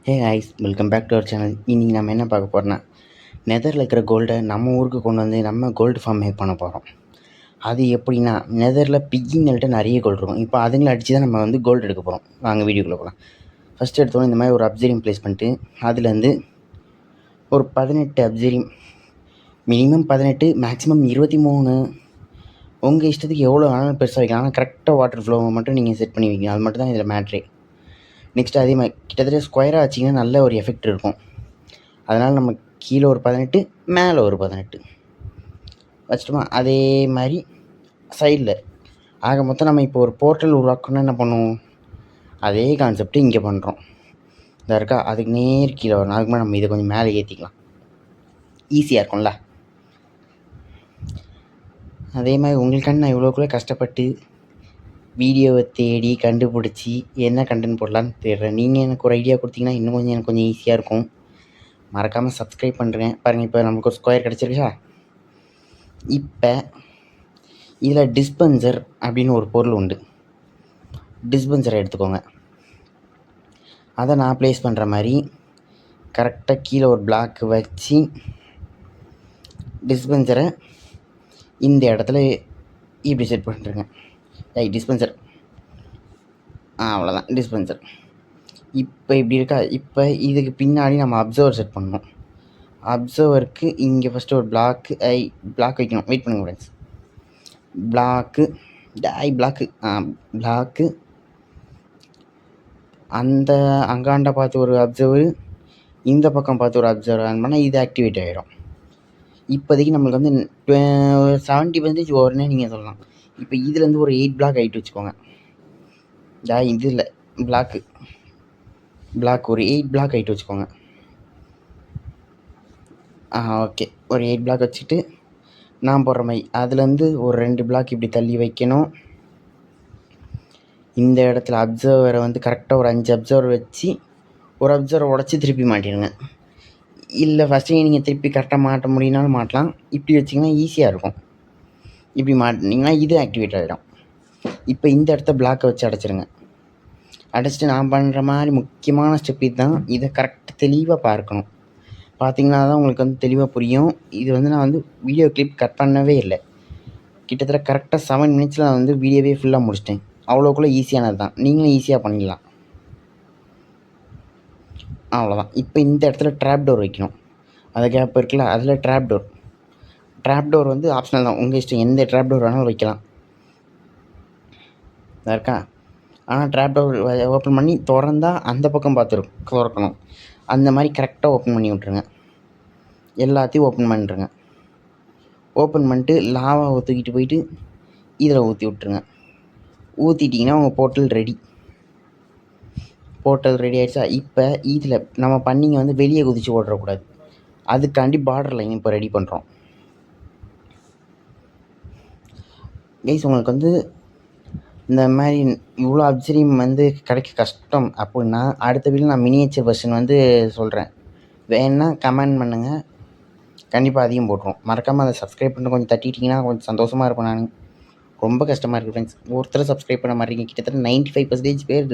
Hey guys welcome back to our channel. இன்றைக்கி நம்ம என்ன பார்க்க போகிறோன்னா, நெதரில் இருக்கிற கோல்டை நம்ம ஊருக்கு கொண்டு வந்து நம்ம கோல்டு ஃபார்ம் மேக் பண்ண போகிறோம். அது எப்படின்னா, நெதரில் பிக்கிங்கள்கிட்ட நிறைய கோல்டு இருக்கும். இப்போ அதுங்களை அடித்து தான் நம்ம வந்து கோல்டு எடுக்க போகிறோம். வாங்க வீடியோக்குள்ளே போகலாம். ஃபஸ்ட்டு எடுத்தோன்னே இந்த மாதிரி ஒரு அப்சரிங் ப்ளேஸ் பண்ணிட்டு, அதுலேருந்து ஒரு 18 அப்சரிங், மினிமம் 18, மேக்ஸிமம் 23, உங்கள் இஷ்டத்துக்கு எவ்வளோ வேணாலும் பெருசாக வைக்கலாம். ஆனால் கரெக்டாக வாட்டர் ஃப்ளோவை மட்டும் நீங்கள் செட் பண்ணி வைக்கணும். அது மட்டும் தான் இதில் மேட்ரே. நெக்ஸ்ட்டு அதே மாதிரி கிட்டத்தட்ட ஸ்கொயராக வச்சிங்கன்னா நல்ல ஒரு எஃபெக்ட் இருக்கும். அதனால் நம்ம கீழே ஒரு 18, மேலே ஒரு 18 வச்சிட்டோமா. அதே மாதிரி சைடில் ஆக மொத்தம் நம்ம இப்போ ஒரு போர்ட்டல் உருவாக்கணும்னா என்ன பண்ணுவோம், அதே கான்செப்ட்டு இங்கே பண்ணுறோம். இதாக இருக்கா, அதுக்கு நேர் கீழே வரணும். அதுக்கு மேலே நம்ம இதை கொஞ்சம் மேலே ஏற்றிக்கலாம், ஈஸியாக இருக்கும்ல. அதே மாதிரி உங்களுக்காண்டி நான் இவ்வளோக்குள்ளே கஷ்டப்பட்டு வீடியோவை தேடி கண்டுபிடிச்சி என்ன கண்டென்ட் போடலான்னு தேடுறேன். நீங்கள் எனக்கு ஒரு ஐடியா கொடுத்தீங்கன்னா இன்னும் கொஞ்சம் எனக்கு கொஞ்சம் ஈஸியாக இருக்கும். மறக்காமல் சப்ஸ்கிரைப் பண்ணுறேன். பாருங்கள், இப்போ நமக்கு ஒரு ஸ்கொயர் கிடச்சிருக்கா. இப்போ இதில் டிஸ்பென்சர் அப்படின்னு ஒரு பொருள் உண்டு. டிஸ்பென்சரை எடுத்துக்கோங்க. அதை நான் ப்ளேஸ் பண்ணுற மாதிரி கரெக்டாக கீழே ஒரு பிளாக் வச்சு டிஸ்பென்சரை இந்த இடத்துல இப்படி செட் பண்ணிட்டுருங்க. டிஸ்பென்சர் அவ்வளோதான் டிஸ்பென்சர். இப்போ இப்படி இருக்கா. இப்போ இதுக்கு பின்னாடி நம்ம அப்சர்வர் செட் பண்ணணும். அப்சர்வருக்கு இங்கே ஃபஸ்ட்டு ஒரு பிளாக் வைக்கணும். வெயிட் பண்ணுங்க ஃப்ரெண்ட்ஸ். பிளாக்கு அந்த அங்காண்ட பார்த்து ஒரு அப்சர்வர், இந்த பக்கம் பார்த்து ஒரு அப்சர்வர் ஆன் பண்ணால் இது ஆக்டிவேட் ஆகிடும். இப்போதைக்கு நம்மளுக்கு வந்து 70% ஓவர்னே நீங்கள் சொல்லலாம். இப்போ இதுலேருந்து ஒரு 8 பிளாக் ஹைட் வச்சுக்கோங்க. இதில் பிளாக் ஒரு 8 பிளாக் ஹைட் வச்சுக்கோங்க. ஓகே, ஒரு 8 பிளாக் வச்சுட்டு நான் போடுற மாதிரி அதுலேருந்து ஒரு 2 பிளாக் இப்படி தள்ளி வைக்கணும். இந்த இடத்துல அப்சர்வரை வந்து கரெக்டாக ஒரு 5 அப்சர்வர் வச்சு ஒரு அப்சர்வரை உடச்சி திருப்பி மாட்டிடுங்க. இல்லை ஃபஸ்ட்டு நீங்கள் திருப்பி கரெக்டாக மாட்ட முடியும்னாலும் மாட்டலாம். இப்படி வச்சிங்கன்னா ஈஸியாக இருக்கும். இப்படி மாட்டினீங்கன்னா இது ஆக்டிவேட் ஆகிடும். இப்போ இந்த இடத்த பிளாக்கை வச்சு அடைச்சிருங்க. அடைச்சிட்டு நான் பண்ணுற மாதிரி முக்கியமான ஸ்டெப் இது தான். இதை கரெக்டாக தெளிவாக பார்க்கணும். பார்த்திங்கன்னா தான் உங்களுக்கு வந்து தெளிவாக புரியும். இது வந்து நான் வந்து வீடியோ கிளிப் கட் பண்ணவே இல்லை. கிட்டத்தட்ட கரெக்டாக 7 மினிட்ஸில் நான் வந்து வீடியோவே ஃபுல்லாக முடிச்சிட்டேன். அவ்வளோக்குள்ளே ஈஸியானது தான். நீங்களும் ஈஸியாக பண்ணிடலாம். அவ்வளோதான். இப்போ இந்த இடத்துல ட்ராப் டோர் வைக்கணும். அந்த கேப் இருக்குல்ல, அதில் ட்ராப் டோர் வந்து ஆப்ஷனல் தான். உங்கள் இஷ்டம், எந்த ட்ராப் டோர் வேணாலும் வைக்கலாம். இருக்கா. ஆனால் ட்ராப் டோர் ஓப்பன் பண்ணி திறந்தால் அந்த பக்கம் திறக்கணும். அந்த மாதிரி கரெக்டாக ஓப்பன் பண்ணி விட்ருங்க. எல்லாத்தையும் ஓப்பன் பண்ணிட்டுருங்க. ஓப்பன் பண்ணிட்டு லாவாவை தூக்கிட்டு போயிட்டு இதில் ஊற்றி விட்ருங்க. ஊற்றிட்டிங்கன்னா உங்கள் போர்ட்டல் ரெடி ஆகிடுச்சா. இப்போ இதில் நம்ம பண்ணிங்க வந்து வெளியே குதித்து ஓடக்கூடாது. அதுக்காண்டி பார்டர் லைன் இப்போ ரெடி பண்ணுறோம். கைஸ், உங்களுக்கு வந்து இந்த மாதிரி இவ்வளோ அப்சரிங் வந்து கிடைக்க கஷ்டம் அப்படின்னா அடுத்த வீடியோ நான் மினியேச்சர் வெர்ஷன் வந்து சொல்கிறேன். வேணுன்னா கமெண்ட் பண்ணுங்கள், கண்டிப்பாக அதையும் போட்டுரும். மறக்காமல் அதை சப்ஸ்கிரைப் பண்ணி கொஞ்சம் தட்டிட்டிங்கன்னா கொஞ்சம் சந்தோஷமாக இருப்பேன். நான் ரொம்ப கஷ்டமாக இருக்குது ஃப்ரெண்ட்ஸ். ஒருத்தர் சப்ஸ்கிரைப் பண்ண மாட்டீங்க. கிட்டத்தட்ட 95% பேர்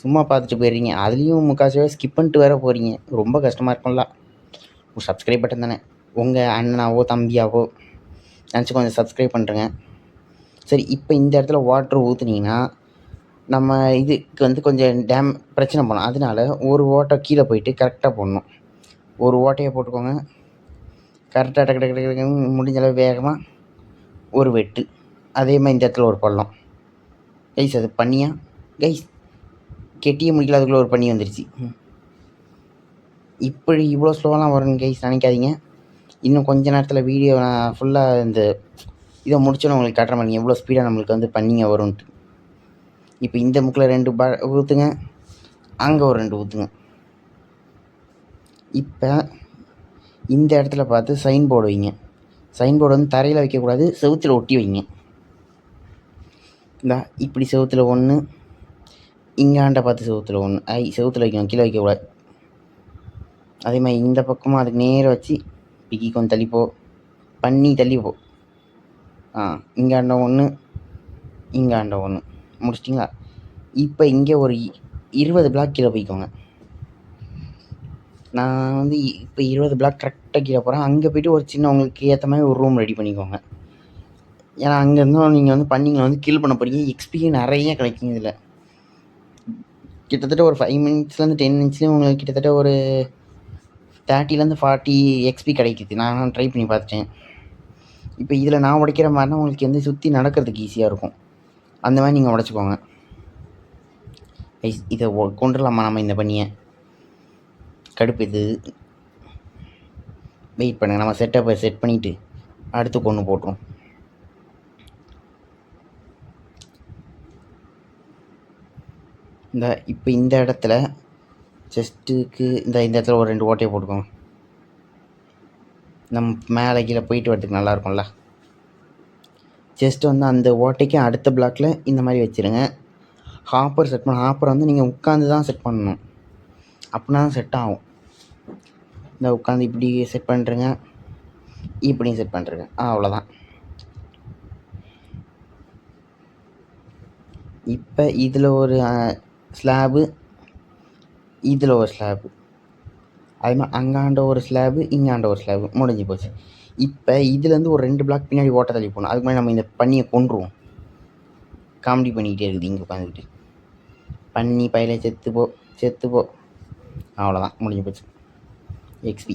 சும்மா பார்த்துட்டு போயிடுறீங்க. அதுலேயும் முக்கால்வாசி பேர் ஸ்கிப் பண்ணிட்டு வேறு போகிறீங்க. ரொம்ப கஷ்டமாக இருக்கும்ல. ஒரு சப்ஸ்கிரைப் பட்டன் தானே, உங்கள் அண்ணனாவோ தம்பியாவோ நினச்சி கொஞ்சம் சப்ஸ்கிரைப் பண்ணுறேங்க. சரி, இப்போ இந்த இடத்துல வாட்ரு ஊற்றுனீங்கன்னா நம்ம இதுக்கு வந்து கொஞ்சம் பிரச்சனை பண்ணணும். அதனால ஒரு ஓட்டை கீழே போயிட்டு கரெக்டாக போடணும். ஒரு ஓட்டையை போட்டுக்கோங்க. கரெக்டாக டக்கு முடிஞ்ச அளவு வேகமாக ஒரு வெட்டு. அதே மாதிரி இந்த இடத்துல ஒரு பள்ளம். கைஸ், அது பண்ணியா கைஸ், கெட்டியே முடிக்கல, அதுக்குள்ளே ஒரு பண்ணி வந்துருச்சு. இப்படி இவ்வளோ ஸ்லோவெலாம் வரும்னு கைஸ் நினைக்காதீங்க. இன்னும் கொஞ்ச நேரத்தில் வீடியோ நான் ஃபுல்லாக இந்த இதை முடிச்சோன்னு உங்களுக்கு காட்டுற மாதிரி எவ்வளோ ஸ்பீடாக நம்மளுக்கு வந்து பண்ணிங்க வரும்ன்ட்டு. இப்போ இந்த முக்கில் 2 ஊற்றுங்க, அங்கே ஒரு 2 ஊற்றுங்க. இப்போ இந்த இடத்துல பார்த்து சைன் போர்டு வைங்க. சைன் போர்டு வந்து தரையில் வைக்கக்கூடாது, செவுத்தில் ஒட்டி வைங்க. இப்படி செவுத்தில் 1, இங்காண்ட பார்த்து செவுத்தில் 1. செவுத்தில் வைக்கணும், கீழே வைக்கக்கூடாது. அதே மாதிரி இந்த பக்கமும் அதுக்கு நேராக வச்சு பிக்கி கொஞ்சம் தள்ளிப்போ, பண்ணி தள்ளிப்போ. இங்காண்ட 1, இங்காண்ட 1 முடிச்சிட்டிங்களா. இப்போ இங்கே ஒரு 20 பிளாக் கீழே போய்க்கோங்க. நான் வந்து இப்போ 20 பிளாக் கரெக்டாக கீழே போகிறேன். அங்கே போய்ட்டு ஒரு சின்ன உங்களுக்கு ஏற்ற மாதிரி ஒரு ரூம் ரெடி பண்ணிக்கோங்க. ஏன்னா அங்கேருந்தும் நீங்கள் வந்து பண்ணிங்களை வந்து கில் பண்ண போகிறீங்க. எக்ஸ்பியும் நிறைய கிடைக்கும் இதில். கிட்டத்தட்ட ஒரு 5 மினிட்ஸ்லேருந்து 10 மினிட்ஸ்லேயும் உங்களுக்கு கிட்டத்தட்ட ஒரு 30லேருந்து 40 எக்ஸ்பி கிடைக்குது. நான் ட்ரை பண்ணி பார்த்துட்டேன். இப்போ இதில் நான் உடைக்கிற மாதிரினா உங்களுக்கு எந்த சுற்றி நடக்கிறதுக்கு ஈஸியாக இருக்கும். அந்த மாதிரி நீங்கள் உடச்சிக்கோங்க. இதை கொண்டுடலாமா நம்ம இந்த பண்ணியை? கடுப்பு இது. வெயிட் பண்ணுங்கள், நம்ம செட்டப்பை செட் பண்ணிவிட்டு அடுத்து கொண்டு போட்டுரும். இப்போ இந்த இடத்துல செஸ்ட்டுக்கு இந்த இடத்துல ஒரு 2 ஓட்டையை போட்டுக்கோங்க. நம்ம மேலே கீழே போயிட்டு வரதுக்கு நல்லாயிருக்கும்ல. செஸ்ட்டு வந்து அந்த ஓட்டைக்கு அடுத்த பிளாக்கில் இந்த மாதிரி வச்சுருங்க. ஹாப்பர் செட் பண்ண ஹாப்பரை வந்து நீங்கள் உட்காந்து தான் செட் பண்ணணும். அப்படின்னா தான் செட் ஆகும். இந்த உட்காந்து இப்படி செட் பண்ணுறேங்க, இப்படியும் செட் பண்ணுறேங்க. அவ்வளோதான். இப்போ இதில் ஒரு ஸ்லாபு, இதில் ஒரு ஸ்லாபு, அது மாதிரி அங்காண்ட ஒரு ஸ்லாபு, இங்காண்ட ஒரு ஸ்லாபு, முடிஞ்சு போச்சு. இப்போ இதுலேருந்து ஒரு 2 பிளாக் பின்னாடி ஓட்ட தள்ளி போகணும். அதுக்கு மாதிரி நம்ம இந்த பண்ணியை கொண்டுருவோம். காமெடி பண்ணிக்கிட்டே இருக்குது இங்கே உட்காந்துக்கிட்டு. பண்ணி பயில செத்துப்போ. அவ்வளோதான், முடிஞ்சு போச்சு. எக்ஸ்பி.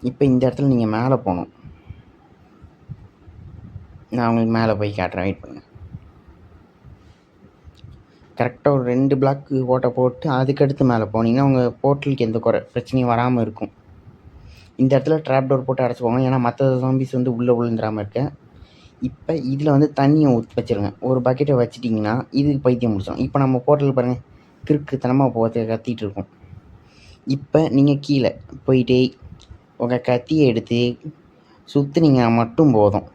இப்போ இந்த இடத்துல நீங்கள் மேலே போகணும். நான் உங்களுக்கு மேலே போய் காட்டுறேன், வெயிட் பண்ணுங்கள். கரெக்டாக ஒரு 2 பிளாக்கு ஓட்டை போட்டு அதுக்கடுத்து மேலே போனீங்கன்னா உங்கள் போர்ட்டலுக்கு எந்த பிரச்சனையும் வராமல் இருக்கும். இந்த இடத்துல ட்ராப் டோர் போட்டு அடைச்சிக்கோங்க. ஏன்னா மற்ற ஜாம்பிஸ் வந்து உள்ளே விழுந்துடாமல் இருக்க. இப்போ இதில் வந்து தண்ணியை ஊற்றி வச்சுருங்க. ஒரு பக்கெட்டை வச்சிட்டிங்கன்னா இதுக்கு பைத்தியம் முடிச்சிடும். இப்போ நம்ம போர்ட்டல் பாருங்கள், கிறுக்குத்தனமாக போக கத்திகிட்டு இருக்கும். இப்போ நீங்கள் கீழே போயிட்டே உங்கள் கத்தியை எடுத்து சுற்றுனீங்கன்னா மட்டும் போதும்.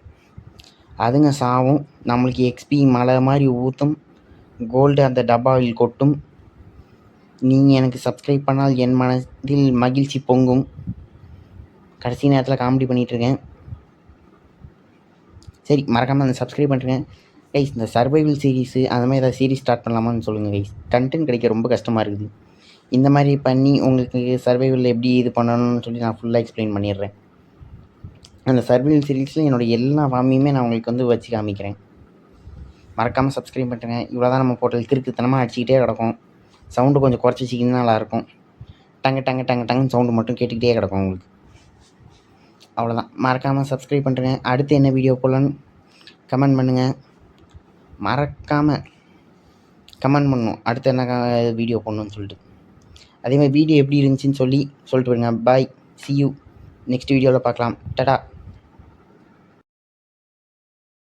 அதுங்க சாவும், நம்மளுக்கு எக்ஸ்பி மலை மாதிரி ஊற்றும், கோல்டு அந்த டப்பாவில் கொட்டும். நீங்கள் எனக்கு சப்ஸ்கிரைப் பண்ணால் என் மனதில் மகிழ்ச்சி பொங்கும். கடைசி நேரத்தில் காமெடி பண்ணிகிட்ருக்கேன். சரி, மறக்காமல் அந்த சப்ஸ்கிரைப் பண்ணுறேங்க கைஸ். இந்த சர்வைவல் சீரீஸு அந்த மாதிரி ஏதாவது சீரீஸ் ஸ்டார்ட் பண்ணலாமான்னு சொல்லுங்கள் கைஸ். கண்டென்ட் கிடைக்க ரொம்ப கஷ்டமாக இருக்குது. இந்த மாதிரி பண்ணி உங்களுக்கு சர்வைவலில் எப்படி இது பண்ணணும்னு சொல்லி நான் ஃபுல்லாக எக்ஸ்பிளைன் பண்ணிடுறேன். அந்த சர்வைவல் சீரீஸில் என்னோடய எல்லா ஃபார்மையுமே நான் உங்களுக்கு வந்து வச்சு காமிக்கிறேன். மறக்காமல் சப்ஸ்கிரைப் பண்ணுறேங்க. இவ்வளோ தான் நம்ம போர்ட்டல் கிறுக்குத்தனமாக அடிச்சிக்கிட்டே கிடக்கும். சவுண்டு கொஞ்சம் குறைச்சி வச்சிங்கன்னா நல்லாயிருக்கும். டங்குன்னு சவுண்டு மட்டும் கேட்டுக்கிட்டே கிடக்கும் உங்களுக்கு. அவ்வளோதான். மறக்காமல் சப்ஸ்கிரைப் பண்ணுறேங்க. அடுத்து என்ன வீடியோ போடலான்னு கமெண்ட் பண்ணுங்கள். மறக்காமல் கமெண்ட் பண்ணணும் அடுத்து என்ன வீடியோ போடணுன்னு சொல்லிட்டு. அதேமாதிரி வீடியோ எப்படி இருந்துச்சுன்னு சொல்லிட்டு போயிருங்க. பாய், see you நெக்ஸ்ட் வீடியோவில் பார்க்கலாம். டாடா.